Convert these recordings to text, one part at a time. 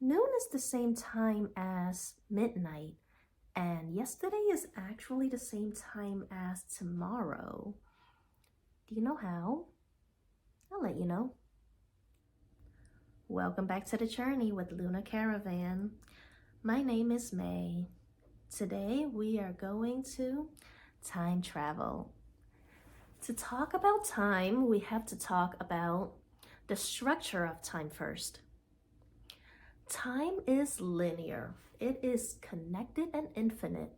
Noon is the same time as midnight, and yesterday is actually the same time as tomorrow. Do you know how? I'll let you know. Welcome back to the journey with Luna Caravan. My name is Mei. Today we are going to time travel. To talk about time, we have to talk about the structure of time first. Time is linear. It is connected and infinite.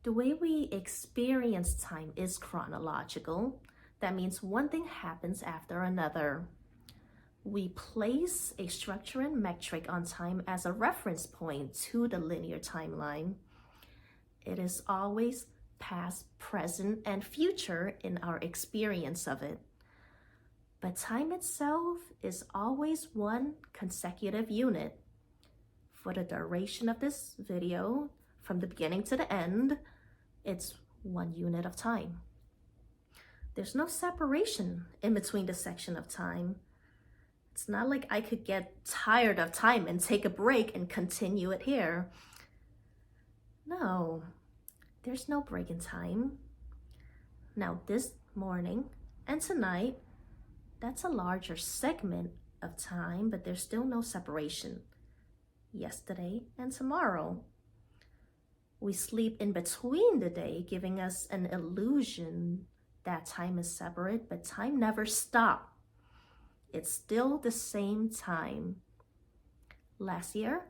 The way we experience time is chronological. That means one thing happens after another. We place a structure and metric on time as a reference point to the linear timeline. It is always past, present, and future in our experience of it. But time itself is always one consecutive unit. For the duration of this video, from the beginning to the end, it's one unit of time. There's no separation in between the section of time. It's not like I could get tired of time and take a break and continue it here. No, there's no break in time. Now this morning and tonight, that's a larger segment of time, but there's still no separation. Yesterday and tomorrow. We sleep in between the day, giving us an illusion that time is separate, but time never stops. It's still the same time. Last year,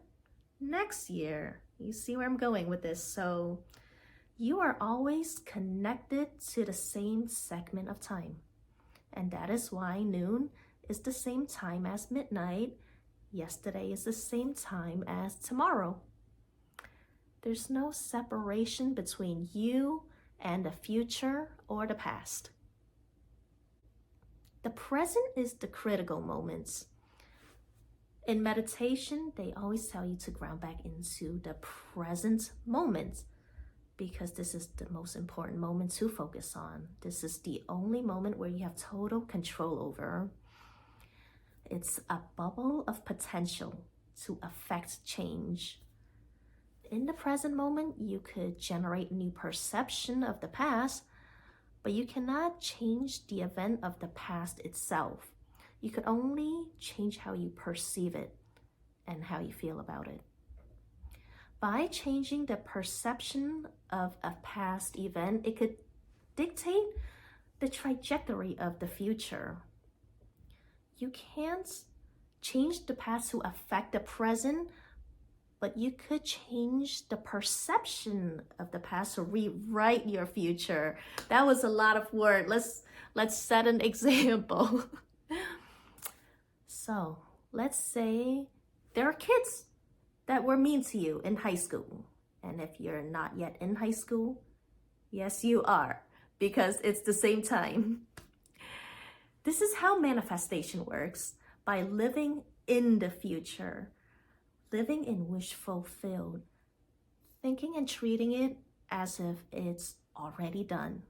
next year. You see where I'm going with this. So you are always connected to the same segment of time. And that is why noon is the same time as midnight. Yesterday is the same time as tomorrow. There's no separation between you and the future or the past. The present is the critical moments. In meditation, they always tell you to ground back into the present moment because this is the most important moment to focus on. This is the only moment where you have total control over. It's a bubble of potential to affect change. In the present moment, you could generate new perception of the past, but you cannot change the event of the past itself. You could only change how you perceive it and how you feel about it. By changing the perception of a past event, it could dictate the trajectory of the future. You can't change the past to affect the present, but you could change the perception of the past to rewrite your future. That was a lot of words. Let's set an example. So let's say there are kids that were mean to you in high school. And if you're not yet in high school, yes, you are, because it's the same time. This is how manifestation works, by living in the future. Living in wish fulfilled, thinking and treating it as if it's already done.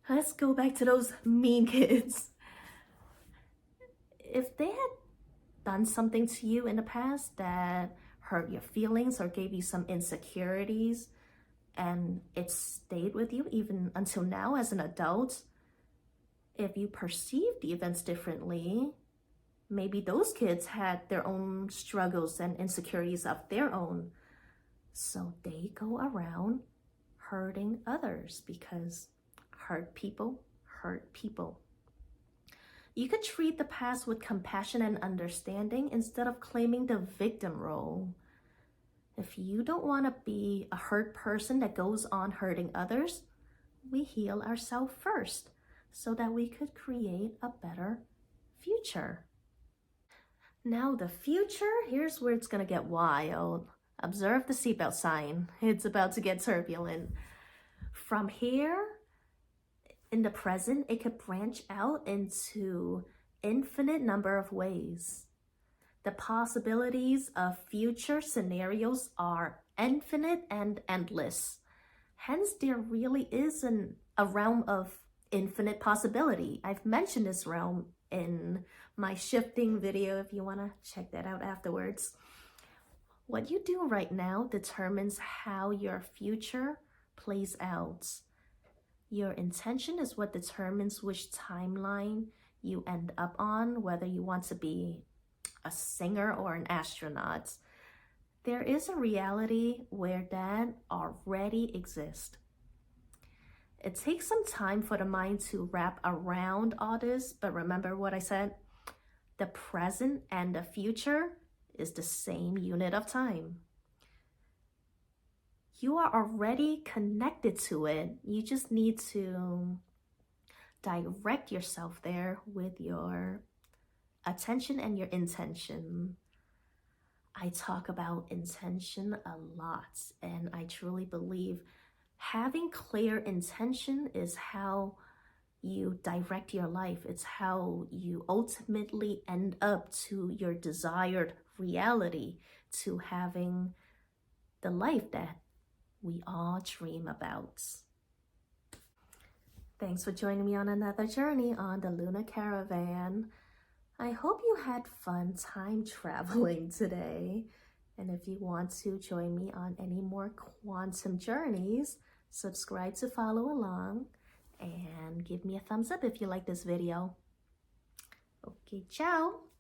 Let's go back to those mean kids. If they had done something to you in the past that hurt your feelings or gave you some insecurities, and it stayed with you even until now as an adult, if you perceive the events differently, maybe those kids had their own struggles and insecurities of their own. So they go around hurting others because hurt people hurt people. You could treat the past with compassion and understanding instead of claiming the victim role. If you don't want to be a hurt person that goes on hurting others, we heal ourselves first so that we could create a better future. Now the future, here's where it's gonna get wild. Observe the seatbelt sign. It's about to get turbulent. From here, in the present, it could branch out into infinite number of ways. The possibilities of future scenarios are infinite and endless. Hence, there really is a realm of infinite possibility. I've mentioned this realm in my shifting video if you want to check that out afterwards. What you do right now determines how your future plays out. Your intention is what determines which timeline you end up on, whether you want to be a singer or an astronaut. There is a reality where that already exists. It takes some time for the mind to wrap around all this, but remember what I said? The present and the future is the same unit of time. You are already connected to it. You just need to direct yourself there with your attention and your intention. I talk about intention a lot, and I truly believe having clear intention is how you direct your life. It's how you ultimately end up to your desired reality, to having the life that we all dream about. Thanks for joining me on another journey on the Luna Caravan. I hope you had fun time traveling today. And if you want to join me on any more quantum journeys, subscribe to follow along and give me a thumbs up if you like this video. Okay, ciao.